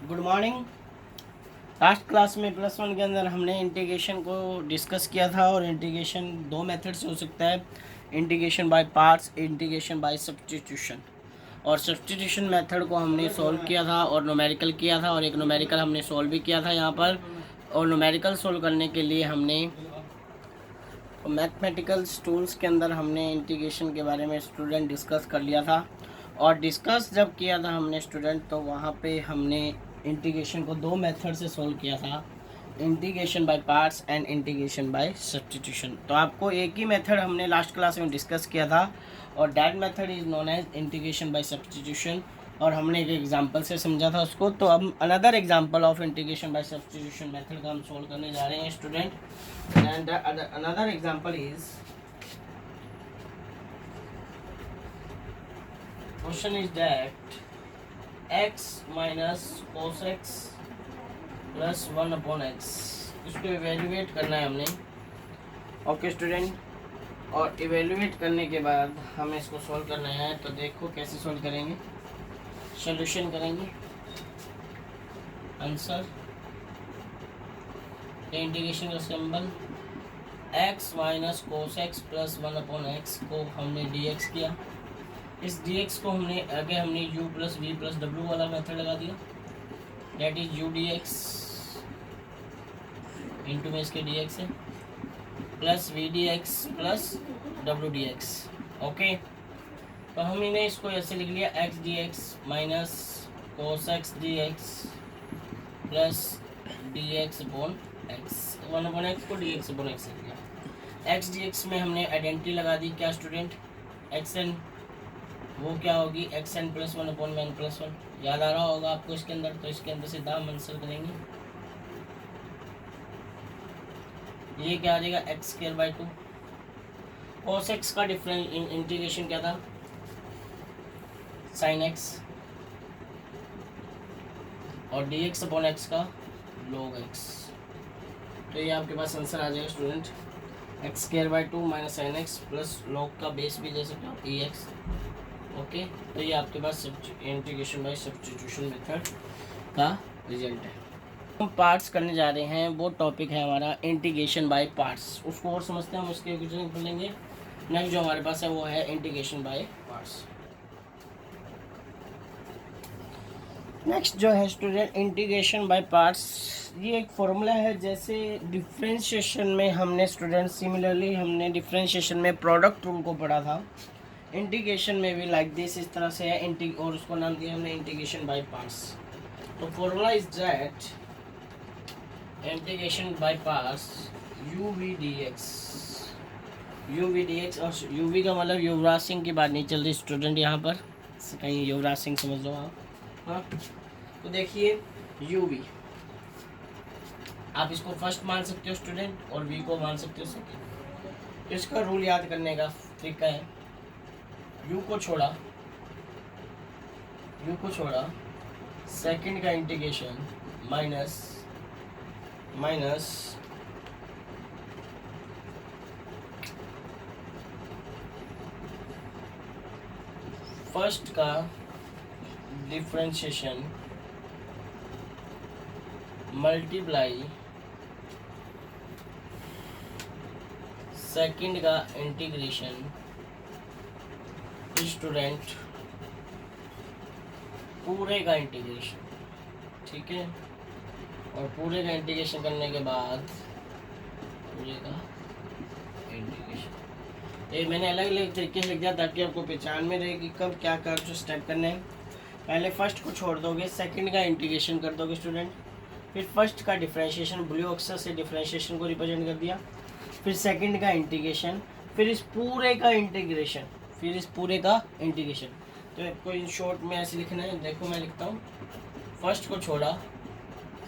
Good morning. Last class में plus one के अंदर हमने इंटीग्रेशन को डिस्कस किया था और इंटीग्रेशन दो मेथड से हो सकता है, integration by parts, integration by substitution. और सब्स्टिट्यूशन मेथड को हमने सॉल्व किया था और न्यूमेरिकल किया था, और एक न्यूमेरिकल हमने सॉल्व भी किया था यहाँ पर। और न्यूमेरिकल सॉल्व करने के लिए हमने मैथमेटिकल टूल्स के अंदर हमने इंटीग्रेशन के बारे में स्टूडेंट डिस्कस कर लिया था। और डिस्कस जब किया था हमने स्टूडेंट, तो वहाँ पे हमने इंटीग्रेशन को दो मेथड से सॉल्व किया था, integration by parts and integration by substitution. तो आपको एक ही मेथड हमने लास्ट क्लास में डिस्कस किया था, और that method is known as integration by substitution. और हमने एक एग्जांपल से समझा था उसको। तो अब another example of integration by substitution method का हम सॉल्व करने जा रहे हैं student. And another example is, question is that x minus cos x plus 1/x, इसको इवेल्युएट करना है हमने। ओके स्टूडेंट, और इवेल्युएट करने के बाद हमें इसको सॉल्व करना है। तो देखो कैसे सॉल्व करेंगे, सॉल्यूशन करेंगे। आंसर इंटीग्रेशन का symbol x minus cos x plus 1/x को हमने dx किया। इस dx को हमने आगे हमने u प्लस वी प्लस डब्ल्यू वाला मेथड लगा दिया, that is u dx into में इसके dx है plus v dx plus w dx। Okay, तो हम इन्हें इसको ऐसे लिख लिया, x dx minus cos x dx plus dx upon x, 1/x को dx अपॉन x लिख लिया। x dx में हमने आइडेंटिटी लगा दी, क्या स्टूडेंट, xn, वो क्या होगी xn प्लस 1/n प्लस 1, याद आ रहा होगा आपको इसके अंदर। तो इसके अंदर सीधा हम आंसर करेंगे, ये क्या आ जाएगा x²/2। cos x का डिफरेंट इंटीग्रेशन क्या था, sin x, और dx अपॉन x का log x। तो ये आपके पास आंसर आ जाएगा student, x²/2 minus sin x plus log का बेस भी दे सकते हो ex। ओके, तो ये आपके पास इंटीग्रेशन बाय सब्स्टिट्यूशन मेथड का रिजल्ट है। हम पार्ट्स करने जा रहे हैं, वो टॉपिक है हमारा इंटीग्रेशन बाय पार्ट्स। उसको और समझते हैं हम, उसके क्वेश्चन पढ़ेंगे। नेक्स्ट जो हमारे पास है वो है इंटीग्रेशन बाय पार्ट्स। नेक्स्ट जो है स्टूडेंट इंटीग्रेशन बाय पार्ट्स, ये एक फॉर्मूला है। जैसे डिफरेंशिएशन में हमने स्टूडेंट सिमिलरली हमने डिफरेंशिएशन में प्रोडक्ट रूल को पढ़ा था, इंटीग्रेशन में भी लाइक दिस इस तरह से है, और उसको नाम दिया हमने इंटीग्रेशन बाय पार्ट्स। तो formula is that integration by parts u v dx, और u v का मतलब युवराज सिंह की बात नहीं चल रही स्टूडेंट यहाँ पर, कहीं युवराज सिंह समझ लो आप। हाँ, तो देखिए u v आप इसको फर्स्ट मान सकते हो स्टूडेंट, और v को मान सकते हो सेकेंड। इसका रूल याद करने का तरीका है, u को छोड़ा सेकंड का इंटीग्रेशन माइनस फर्स्ट का डिफरेंशिएशन मल्टीप्लाई सेकंड का इंटीग्रेशन। स्टूडेंट पूरे का इंटीग्रेशन, ठीक है, और पूरे का इंटीग्रेशन करने के बाद पूरे का इंटीग्रेशन। ये मैंने अलग अलग तरीके से लिख दिया ताकि आपको पहचान में रहे कि कब क्या कर जो स्टेप करने हैं। पहले फर्स्ट को छोड़ दोगे, सेकंड का इंटीग्रेशन कर दोगे स्टूडेंट, फिर फर्स्ट का डिफरेंशिएशन, ब्लू अक्षर से डिफरेंशिएशन को रिप्रेजेंट कर दिया, फिर सेकंड का इंटीग्रेशन, फिर इस पूरे का इंटीग्रेशन, फिर इस पूरे का इंटीग्रेशन। तो आपको इन शॉर्ट में ऐसे लिखना है, देखो मैं लिखता हूँ, फर्स्ट को छोड़ा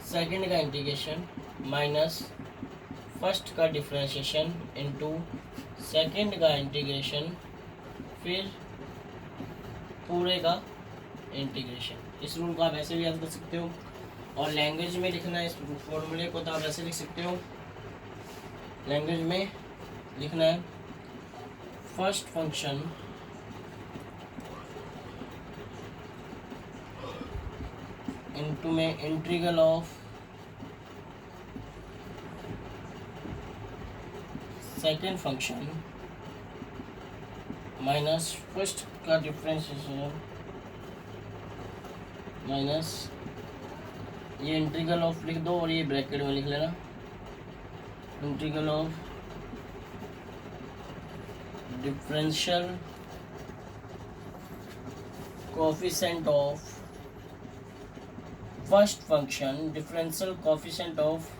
सेकंड का इंटीग्रेशन माइनस फर्स्ट का डिफरेंशिएशन इनटू सेकंड का इंटीग्रेशन, फिर पूरे का इंटीग्रेशन। इस रूल को आप ऐसे भी याद कर सकते हो, और लैंग्वेज में लिखना है इस फॉर्मूले को, तो आप ऐसे लिख सकते हो, लैंग्वेज में लिखना है फर्स्ट फंक्शन इनटू में integral of second function minus first का डिफरेंशिएशन माइनस ये इंटीग्रल ऑफ लिख दो और ये ब्रैकेट में लिख लेना, integral of differential coefficient of first function, differential coefficient of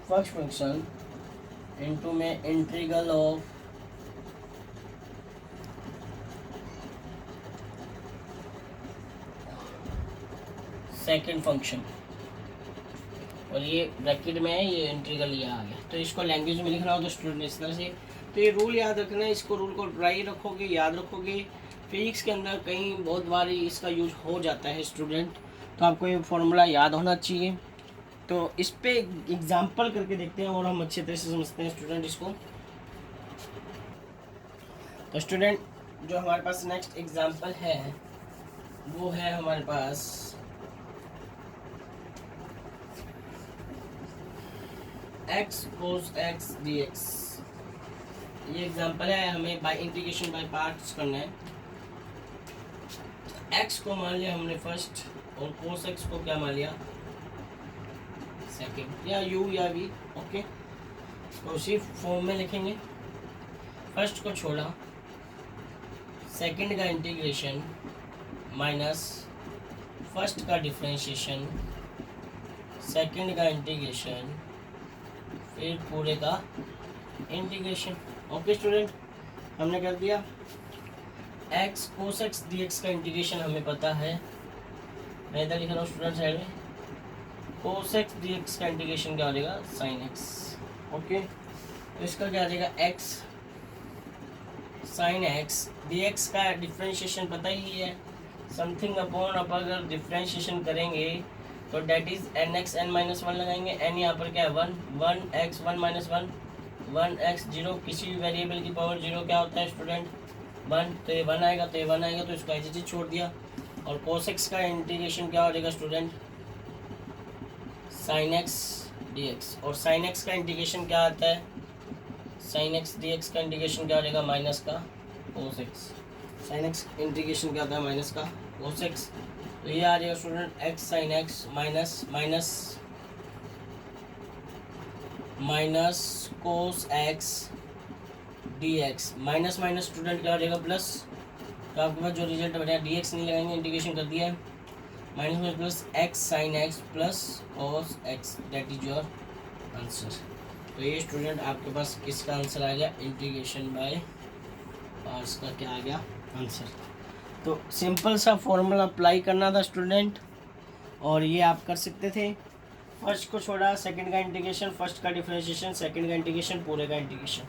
first function into में इंटीग्रल ऑफ सेकेंड फंक्शन, और ये ब्रैकेट में है, ये इंटीग्रल ये आ गया। तो इसको लैंग्वेज में लिखना हो तो स्टूडेंट इस तरह से, तो ये रूल याद रखना है, इसको रूल को ट्राई रखोगे, याद रखोगे। फिजिक्स के अंदर कहीं बहुत बार इसका यूज हो जाता है स्टूडेंट, तो आपको ये फॉर्मूला याद होना चाहिए। तो इस पे एग्जाम्पल करके देखते हैं और हम अच्छे तरह से समझते हैं स्टूडेंट इसको। तो स्टूडेंट जो हमारे पास नेक्स्ट एग्जाम्पल है वो है हमारे पास x cos x dx। ये एग्जांपल है, हमें बाय इंटीग्रेशन बाय पार्ट्स करना है। x को मान लिया हमने फर्स्ट और cos x को क्या मान लिया सेकंड, या u या v। ओके, तो उसी फॉर्म में लिखेंगे। फर्स्ट को छोड़ा, सेकंड का इंटीग्रेशन माइनस फर्स्ट का डिफरेंशिएशन, सेकंड का इंटीग्रेशन, फिर पूरे का इंटीग्रेशन। ओके स्टूडेंट, हमने कर दिया। x cos x dx का इंटीग्रेशन हमें पता है, मैं इधर लिख रहा हूँ स्टूडेंट साइड में। cos x dx का इंटीग्रेशन क्या हो जाएगा sin x। ओके, तो इसका क्या आ जाएगा x sin x dx का डिफरेंशिएशन पता ही है, समथिंग अपॉन अब अगर डिफरेंशिएशन करेंगे तो that is n x n minus one लगाएंगे। एन यहाँ पर क्या है one, one x one minus one, one x zero. किसी भी वेरिएबल की पावर जीरो क्या होता है स्टूडेंट वन, तो ये वन आएगा, तो ये वन आएगा, तो इसको ऐसे चीज छोड़ दिया। और cos x का इंटीग्रेशन क्या हो जाएगा स्टूडेंट sin x dx, और sin x का इंटीग्रेशन क्या आता है sin x dx का इंटीग्रेशन क्या हो जाएगा माइनस का cos x। sin x integration क्या आता है माइनस का cos x, तो ये आ जाएगा student x sin x minus minus minus cos x dx, minus minus student क्या हो जाएगा प्लस। तो आपके पास जो रिजल्ट बनेगा dx नहीं लगाएंगे, इंटीग्रेशन कर दिया है, माइनस में plus x sin x plus cos x, that is your answer. तो ये स्टूडेंट आपके पास किसका आंसर आ गया, इंटीग्रेशन बाय पार्ट्स का क्या आ गया आंसर। तो सिंपल सा फॉर्मूला अप्लाई करना था स्टूडेंट, और ये आप कर सकते थे। फर्स्ट को छोड़ा, सेकंड का इंटीग्रेशन, फर्स्ट का डिफरेंशिएशन, सेकंड का इंटीग्रेशन, पूरे का इंटीग्रेशन।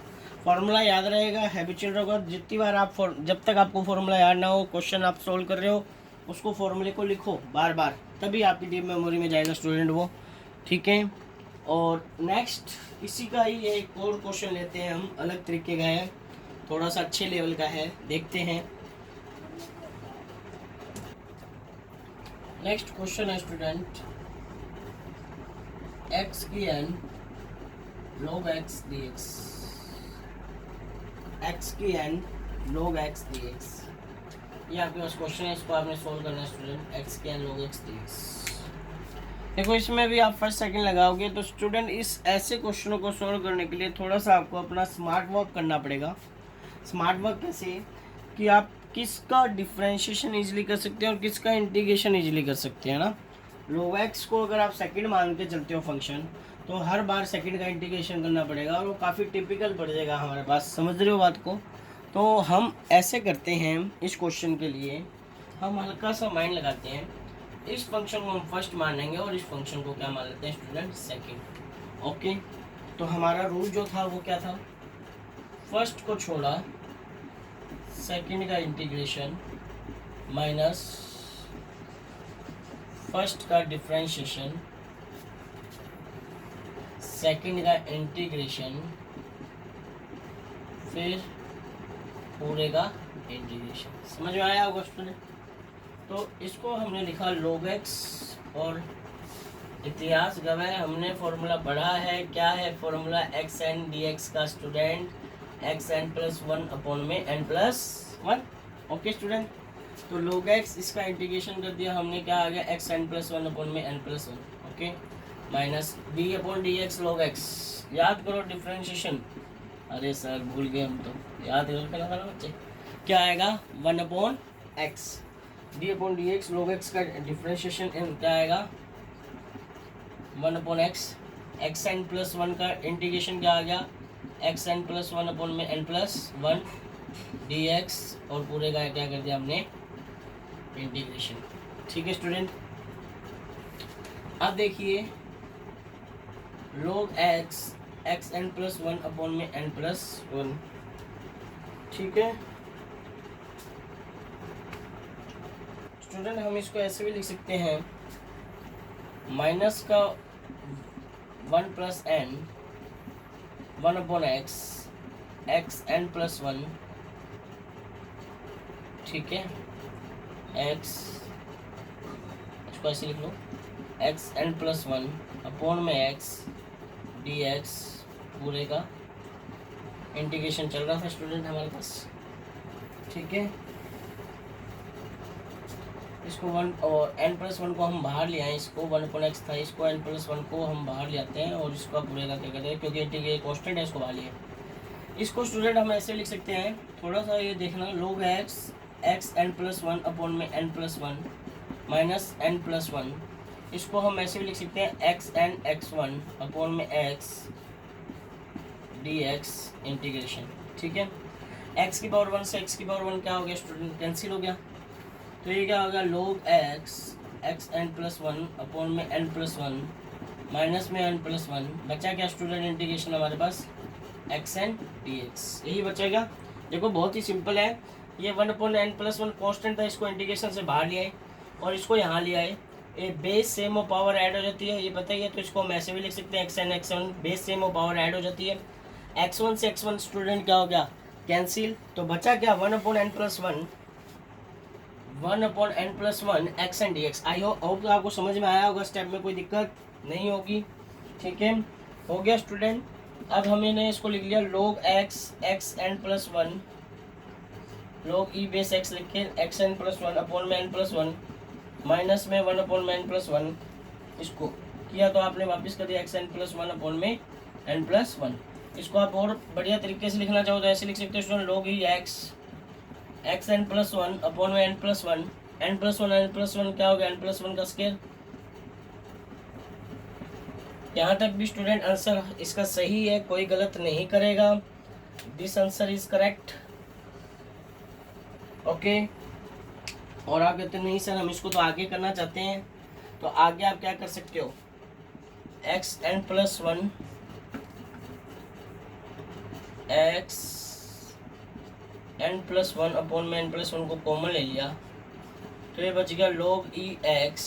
फॉर्मूला याद रहेगा, हैबिचुअल होगा। जितनी बार आप जब तक आपको फॉर्मूला याद ना हो, क्वेश्चन आप सोल्व कर रहे हो, उसको फॉर्मूले को लिखो बार बार, तभी आपकी डीप मेमोरी में जाएगा स्टूडेंट वो, ठीक है। और नेक्स्ट इसी का ही एक और क्वेश्चन लेते हैं हम, अलग तरीके का है, थोड़ा सा अच्छे लेवल का है, देखते हैं। नेक्स्ट क्वेश्चन है स्टूडेंट x की n log x dx, x की n log x dx, ये आपके पास क्वेश्चन है, इसको आपने सोल्व करना है स्टूडेंट। x की n log x dx, देखो इसमें भी आप फर्स्ट सेकंड लगाओगे। तो स्टूडेंट इस ऐसे क्वेश्चनों को सोल्व करने के लिए थोड़ा सा आपको अपना स्मार्ट वर्क करना पड़ेगा। स्मार्ट वर्क कैसे कि आप किसका डिफरेंशिएशन इजीली कर सकते हैं और किसका इंटीग्रेशन इजीली कर सकते हैं ना। log x को अगर आप सेकंड मान के चलते हो फंक्शन, तो हर बार सेकंड का इंटीग्रेशन करना पड़ेगा, और वो काफ़ी टिपिकल पड़ जाएगा हमारे पास, समझ रहे हो बात को। तो हम ऐसे करते हैं, इस क्वेश्चन के लिए हम हल्का सा माइंड लगाते हैं। इस फंक्शन को हम फर्स्ट मान लेंगे और इस फंक्शन को क्या मान लेते हैं स्टूडेंट सेकंड। ओके, तो हमारा रूल जो था वो क्या था, फर्स्ट को छोड़ा, सेकंड का इंटीग्रेशन माइनस फर्स्ट का डिफरेंशिएशन, सेकंड का इंटीग्रेशन, फिर पूरे का इंटीग्रेशन। समझ में आया होगा स्टूडेंट। तो इसको हमने लिखा log x, और इतिहास गवाह हमने फॉर्मूला पढ़ा है। क्या है formula? X n d x का student x n plus one upon में n plus one. Okay student, तो log x इसका इंटीग्रेशन कर दिया हमने, क्या आ गया? X n plus one upon में n plus one. Okay, minus d upon d x log x। याद करो डिफ्रेंशिएशन। अरे सर भूल गए हम तो, याद करके लगा ना बच्चे। क्या आएगा? One upon x, d upon d x log x का डिफ्रेंशिएशन क्या आएगा? One upon x. X n plus one का इंटीग्रेशन क्या आ गया? X n plus one upon में n plus one d x, और पूरे का क्या कर दिया हमने? इंटीग्रेशन। ठीक है स्टूडेंट, अब देखिए log x x n plus one upon में एन प्लस वन। ठीक है स्टूडेंट, हम इसको ऐसे भी लिख सकते हैं, माइनस का one plus n one upon x x n plus one. ठीक है, एक्स, इसको ऐसे लिख लो, x n plus one upon में एक्स डी एक्स, पूरे का इंटीग्रेशन चल रहा था स्टूडेंट हमारे पास। ठीक है, इसको वन और एन प्लस वन को हम बाहर ले आए, इसको वन अपॉन एक्स था, इसको एन प्लस वन को हम बाहर ले आते हैं, और इसका पूरे का क्या कहते हैं, क्योंकि इंटीग्रेशन कॉन्स्टेंट है, इसको बाहर लिए। इसको स्टूडेंट हम ऐसे लिख सकते हैं, थोड़ा सा ये देखना, log x x n plus one upon में n plus one minus n plus one. इसको हम ऐसे भी लिख सकते हैं, x n x one upon में एक्स डी एक्स इंटीग्रेशन। ठीक है, एक्स की पावर वन से एक्स की पावर वन क्या हो गया स्टूडेंट? कैंसिल हो गया। तो ये क्या होगा? log x x n plus one upon में एन प्लस वन माइनस में एन प्लस वन। बचा क्या स्टूडेंट? इंटीग्रेशन हमारे पास एक्स एन डी एक्स, यही बचेगा। देखो बहुत ही सिंपल है, ये one upon n plus one constant था, इसको इंटीग्रेशन से बाहर ले आए और इसको यहाँ ले आए। ये बेस सेम और पावर ऐड हो जाती है, ये पता ही है, तो इसको हम ऐसे भी लिख सकते हैं, x n x one, base same और पावर ऐड हो जाती है। एक्स वन से एक्स वन स्टूडेंट क्या हो गया? कैंसिल। तो बचा क्या? One upon n plus one, one upon n plus one x n d x. I hope आपको समझ में आया होगा, स्टेप में कोई दिक्कत नहीं होगी। ठीक है, हो गया स्टूडेंट। अब हमने इसको लिख लिया, log x x n plus one, log e base x लिखे, x n plus one upon में एन प्लस वन माइनस में वन अपॉन में एन प्लस वन। इसको किया तो आपने वापस कर दिया, x n plus one upon में एन प्लस वन। इसको आप और बढ़िया तरीके से लिखना चाहो तो ऐसे लिख सकते हो student, log e x n plus one upon में n plus one. N plus one क्या हो गया? एन प्लस वन का स्क्वायर। यहाँ तक भी स्टूडेंट आंसर इसका सही है, कोई गलत नहीं करेगा। This answer is correct. Okay, और आप कहते नहीं सर हम इसको तो आगे करना चाहते हैं, तो आगे आप क्या कर सकते हो? X n plus one x n plus one upon में एन प्लस वन को कॉमन ले लिया, तो ये बच गया log ई एक्स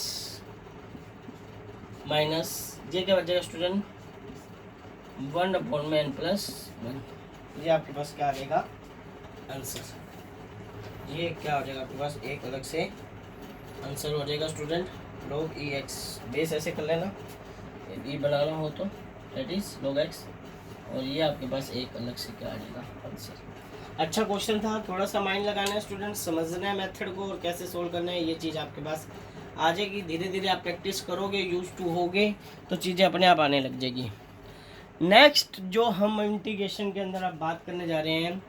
माइनस ये क्या बचेगा स्टूडेंट? वन अपॉन में एन प्लस वन। ये आपके पास क्या आ जाएगा आंसर? ये क्या हो जाएगा आपके पास? एक अलग से आंसर हो जाएगा student, log e x. Base ऐसे कर लेना, ई बनाना हो तो दैट इज log एक्स, और ये आपके पास एक अलग से क्या आ जाएगा आंसर। अच्छा क्वेश्चन था, थोड़ा सा माइंड लगाना है स्टूडेंट, समझना है मेथड को और कैसे सोल्व करना है, ये चीज़ आपके पास आ जाएगी। धीरे धीरे आप प्रैक्टिस करोगे, यूज टू होगे, तो चीज़ें अपने आप आने लग जाएगी। नेक्स्ट जो हम इंटीग्रेशन के अंदर आप बात करने जा रहे हैं,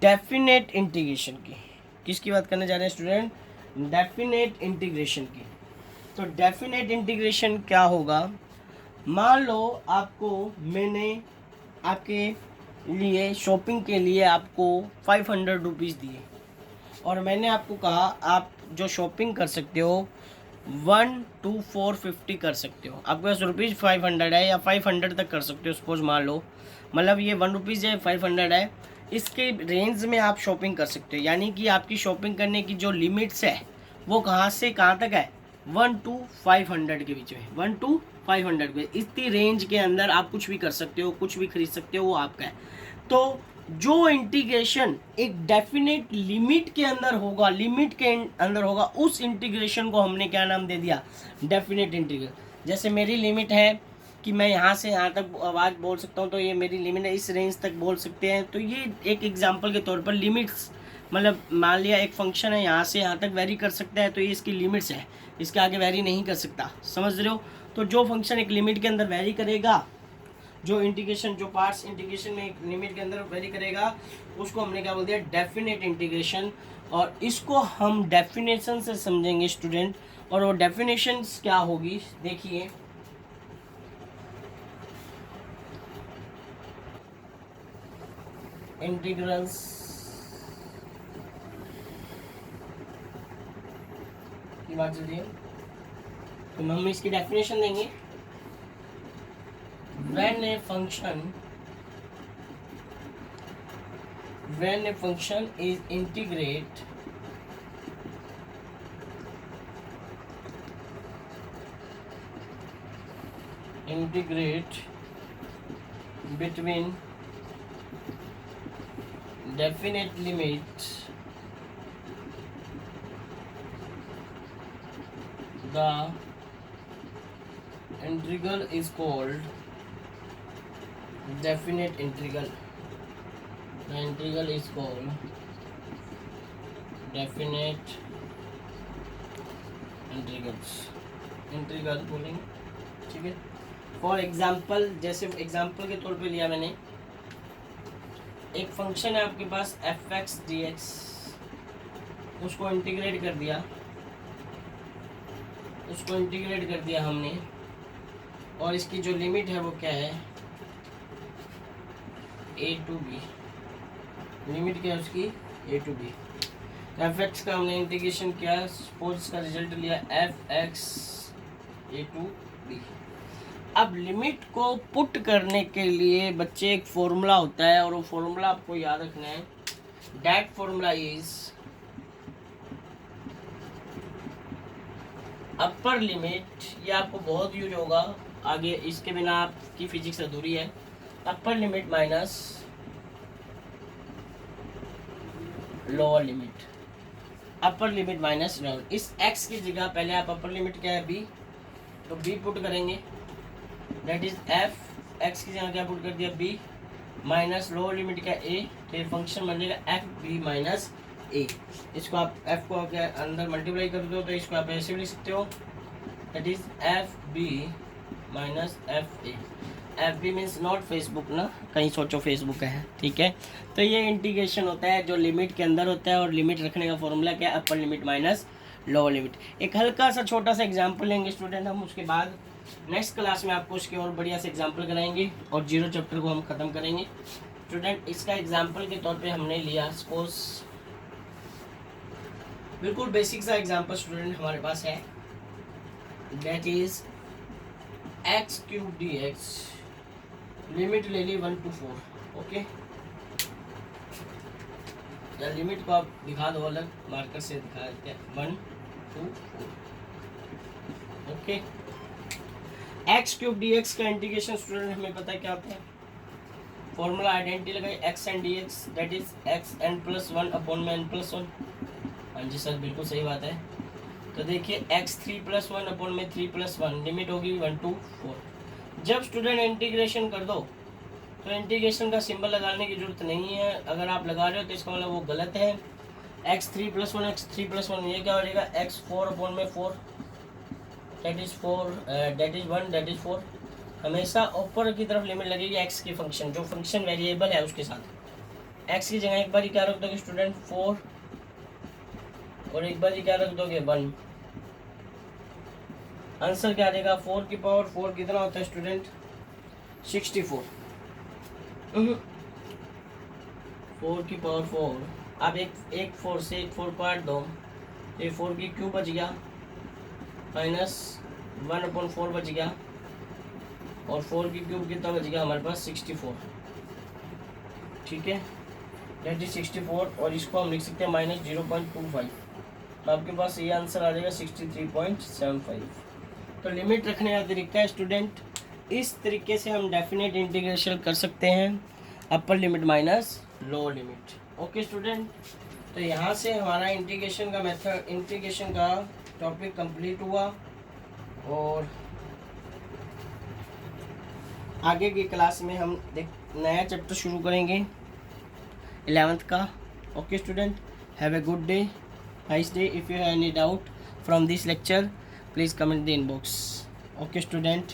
डेफिनेट इंटीग्रेशन की। किसकी बात करने जा रहे हैं स्टूडेंट? डेफिनेट इंटीग्रेशन की। तो डेफिनेट इंटीग्रेशन क्या होगा? मान लो आपको मैंने आपके लिए शॉपिंग के लिए आपको 500 रुपीज़ दिए, और मैंने आपको कहा आप जो शॉपिंग कर सकते हो 1 to 450 कर सकते हो। आपके पास रुपीज़ 500 है या 500 तक कर सकते हो, सपोज मान लो, मतलब ये 1 रुपीज़ है 500 है, इसके रेंज में आप शॉपिंग कर सकते हो। यानी कि आपकी शॉपिंग करने की जो लिमिट्स है वो कहाँ से कहाँ तक है? 1 to 500 के बीच में, 1 to 500 में, इतनी रेंज के अंदर आप कुछ भी कर सकते हो, कुछ भी खरीद सकते हो, वो आपका है। तो जो इंटीग्रेशन एक डेफिनेट लिमिट के अंदर होगा, लिमिट के अंदर होगा, उस इंटीग्रेशन को हमने क्या नाम दे दिया, डेफिनेट इंटीग्रल। जैसे मेरी लिमिट है कि मैं यहाँ से यहाँ तक आवाज़ बोल सकता हूँ, तो ये मेरी लिमिट है, इस रेंज तक बोल सकते हैं। तो ये एक एग्जांपल के तौर पर लिमिट्स, मतलब मान लिया एक फंक्शन है यहाँ से यहाँ तक वेरी कर सकता है, तो ये इसकी लिमिट्स है, इसके आगे वेरी नहीं कर सकता, समझ रहे हो। तो जो फंक्शन एक लिमिट के अंदर वेरी करेगा, जो इंटीग्रेशन, जो पार्ट्स इंटीग्रेशन में एक लिमिट के अंदर वेरी करेगा, उसको हमने क्या बोल दिया, डेफिनेट इंटीग्रेशन। और इसको हम डेफिनेशन से समझेंगे स्टूडेंट, और वो डेफिनेशन क्या होगी देखिए। इंटीग्रल्स की बात चल रही है, तो हम इसकी डेफिनेशन देंगे। when a function is integrate between definite limit, the integral is called definite integral. The integral is called definite integrals. Integral बोलेंगे, ठीक है। फॉर एग्जाम्पल, जैसे एग्जाम्पल के तौर पे लिया मैंने, एक फंक्शन है आपके पास एफ एक्स डी एक्स, उसको इंटीग्रेट कर दिया, हमने, और इसकी जो लिमिट है वो क्या है, ए टू बी। लिमिट क्या है उसकी, a to b. F x का हमने इंटीग्रेशन किया, सपोज का रिजल्ट लिया f x a to b. अब लिमिट को पुट करने के लिए बच्चे एक फॉर्मूला होता है, और वो फॉर्मूला आपको याद रखना है। That formula is upper limit. ये आपको बहुत यूज होगा आगे, इसके बिना आपकी फिजिक्स अधूरी है। Upper limit minus lower limit, upper limit minus lower. इस x की जगह पहले आप अपर लिमिट क्या है, b, तो b पुट करेंगे, दैट इज f। x की जगह क्या पुट कर दिया, b, माइनस लोअर लिमिट क्या a, तो ये फंक्शन बन जाएगा एफ बी माइनस a। इसको आप f को क्या अंदर मल्टीप्लाई कर दो, तो इसको आप ऐसे भी लिख सकते हो, that is f b minus f a. F b means not Facebook ना, कहीं सोचो फेसबुक है, ठीक है। तो ये इंटीग्रेशन होता है जो लिमिट के अंदर होता है, और लिमिट रखने का फॉर्मूला क्या है, upper limit minus lower limit. एक हल्का सा छोटा सा एग्जांपल लेंगे स्टूडेंट हम, उसके बाद नेक्स्ट क्लास में आपको उसके और बढ़िया से एग्जांपल कराएंगे, और जीरो चैप्टर को हम ख़त्म करेंगे स्टूडेंट। इसका एग्जाम्पल के तौर पर हमने लिया, सपोज बिल्कुल बेसिक सा एग्जाम्पल स्टूडेंट हमारे पास है, that is x cube d x. Limit ले ली 1 to 4, ओके। या लिमिट को आप दिखा दो अलग मार्कर से, दिखा देते हैं 1 to 4, ओके। एक्स क्यूब डी एक्स का इंटीग्रेशन स्टूडेंट हमें पता है क्या होता है, फॉर्मूला आइडेंटिटी लगाई, x n d x, that is x n plus 1 upon में एन प्लस 1। हाँ जी सर, बिल्कुल सही बात है। तो देखिए एक्स 3+1 अपॉन में 3+1, लिमिट होगी 1 to 4। जब स्टूडेंट इंटीग्रेशन कर दो, तो इंटीग्रेशन का सिंबल लगाने की जरूरत नहीं है। अगर आप लगा रहे हो तो इसका मतलब वो गलत है। x3+1 ये क्या हो जाएगा, x4 अपॉन में 4, दैट इज 1 दैट इज 4। हमेशा ऊपर की तरफ लिमिट लगेगी x की फंक्शन, जो फंक्शन वेरिएबल है उसके साथ। x की जगह एक बार क्या रख दोगे स्टूडेंट, 4, और एक बार क्या रख दोगे, 1। आंसर क्या आ जाएगा, 4 की पावर 4 कितना होता है स्टूडेंट, 64। 4 की पावर 4, अब एक 4 से एक 4 काट दो, ये 4 की क्यूब बच गया, माइनस 1/4 बच गया, और 4 की क्यूब कितना बच गया हमारे पास, 64, ठीक है, दैट इज 64। और इसको हम लिख सकते हैं माइनस 0.25, तो आपके पास ये आंसर आ जाएगा 63.75। तो लिमिट रखने का तरीका है स्टूडेंट, इस तरीके से हम डेफिनेट इंटीग्रेशन कर सकते हैं, upper limit minus low limit. Okay student, तो यहाँ से हमारा इंटीग्रेशन का मेथड, इंटीग्रेशन का टॉपिक कंप्लीट हुआ और आगे की क्लास में हम नया चैप्टर शुरू करेंगे 11th का। Okay student, have a good day, nice day. If you have any doubt from this lecture please comment the inbox. Okay student.